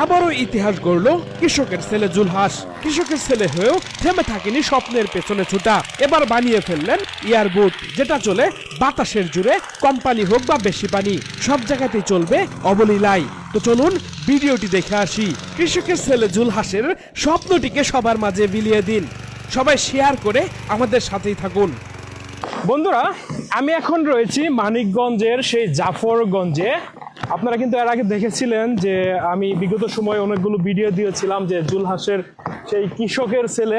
আবারও ইতিহাস গড়ল কৃষকের ছেলে জুলহাস। কৃষকের ছেলে হয়েও থেমে থাকেনি স্বপ্নের পেছনে ছুটা। এবার বানিয়ে ফেললেন এয়ারবোট, যেটা চলে বাতাসের জুড়ে, কোম্পানি হোক বা বেশি পানি, সব জায়গাতেই চলবে অবলীলায়। তো চলুন ভিডিওটি দেখে আসি। কৃষকের ছেলে জুলহাসের স্বপ্নটিকে সবার মাঝে বিলিয়ে দিন। সবাই শেয়ার করে আমাদের সাথেই থাকুন। বন্ধুরা, আমি এখন রয়েছি মানিকগঞ্জের সেই জাফরগঞ্জে। আপনারা কিন্তু এর আগে দেখেছিলেন যে আমি বিগত সময়ে অনেকগুলো ভিডিও দিয়েছিলাম যে জুলহাসের সেই কৃষকের ছেলে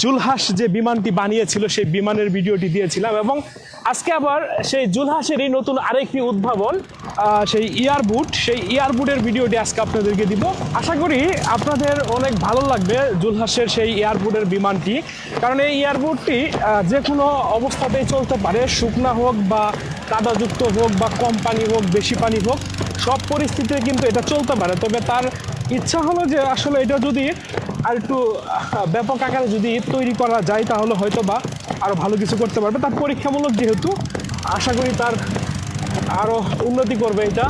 জুলহাস যে বিমানটি বানিয়েছিল সেই বিমানের ভিডিওটি দিয়েছিলাম, এবং আজকে আবার সেই জুলহাসেরই নতুন আরেকটি উদ্ভাবন, সেই এয়ারবোট, সেই এয়ারবোটের ভিডিওটি আজকে আপনাদেরকে দিব। আশা করি আপনাদের অনেক ভালো লাগবে জুলহাসের সেই এয়ারবোটের বিমানটি, কারণ এই এয়ারবোটটি যে কোনো অবস্থাতেই চলতে পারে, শুকনা হোক বা কাদাযুক্ত হোক বা কম পানি হোক বেশি পানি হোক, সব পরিস্থিতিতে কিন্তু এটা চলতে পারে। তবে তার ইচ্ছা হলো যে আসলে এটা যদি আর একটু ব্যাপক আকারে যদি তৈরি করা যায় তাহলে হয়তো বা আরও ভালো কিছু করতে পারবে। তার পরীক্ষামূলক যেহেতু, আশা করি তার আরও উন্নতি করবে এটা।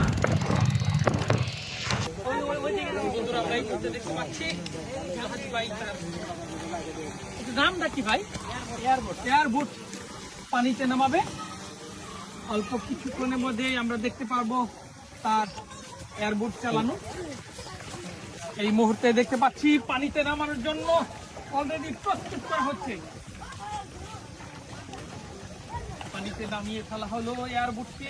নামটা কি ভাই? এয়ারবোট পানিতে নামাবে, অল্প কিছুক্ষণের মধ্যেই আমরা দেখতে পারবো তার এয়ারবোট চালানো। এই মুহূর্তে দেখতে পাচ্ছি পানিতে নামানোর জন্য অলরেডি প্রস্তুত করা হচ্ছে। পানিতে নামিয়ে ফেলা হলো এয়ারবোটকে।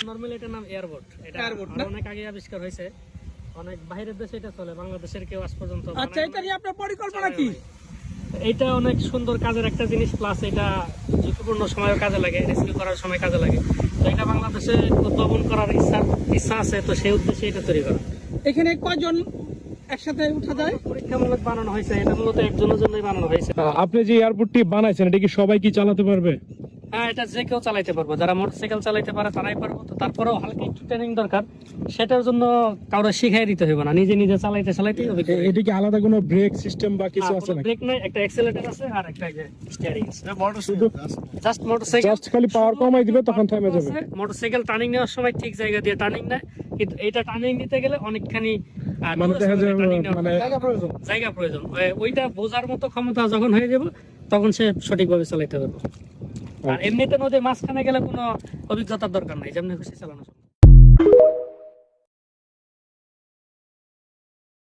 নরমালি এটার নাম এয়ারবোট। এটা অনেক আগে আবিষ্কার হয়েছে, অনেক বাইরের দেশে এটা চলে, বাংলাদেশের কেউ আজ পর্যন্ত। আচ্ছা, এটা নিয়ে আপনার পরিকল্পনা কি? এটা অনেক সুন্দর কাজের একটা জিনিস, প্লাস এটা ঝুঁকিপূর্ণ সময়ও কাজে লাগে, রেস্কিউ করার সময় কাজে লাগে। তো এটা বাংলাদেশে উদ্ভাবন করার ইচ্ছা আছে, তো সেই উদ্দেশ্যে এটা তৈরি করা। এখানে কয়জন একসাথে উঠা যায়? পরীক্ষামূলক বানানো হয়েছে, এটা মূলত একজনের জন্যই বানানো হয়েছে। আপনি যে এয়ারপোর্টটি বানাইছেন এটা কি সবাই কি চালাতে পারবে? হ্যাঁ, এটা যে কেউ চালাইতে পারবো, যারা মোটরসাইকেল চালাইতে পারে তারাই পারবো। তো তারপরেও হালকা একটু ট্রেনিং দরকার, সেটার জন্য কাউকে শিখাই দিতে হবে না, নিজে নিজে চালাইতেই হবে। এটা কি আলাদা কোনো ব্রেক সিস্টেম বা কিছু আছে নাকি? ব্রেক নাই, একটা অ্যাক্সেলারেটর আছে আর একটা স্টিয়ারিং আছে। জাস্ট মোটরসাইকেল জাস্ট খালি পাওয়ার কমাই দিবে তখন থেমে যাবে। মোটরসাইকেল টার্নিং নেওয়ার সময় ঠিক জায়গা দিয়ে টার্নিং নেয়, কিন্তু এটা টার্নিং নিতে গেলে অনেকখানি মানে দেখা যায় মানে জায়গা প্রয়োজন। ওইটা বোঝার মতো ক্ষমতা যখন হয়ে যাবে তখন সে সঠিকভাবে চালাইতে পারবে। আর এমনিতে নদীর মাঝখানে গেলে কোনো অভিজ্ঞতার দরকার নাই, যেমনি খুশি চালানো।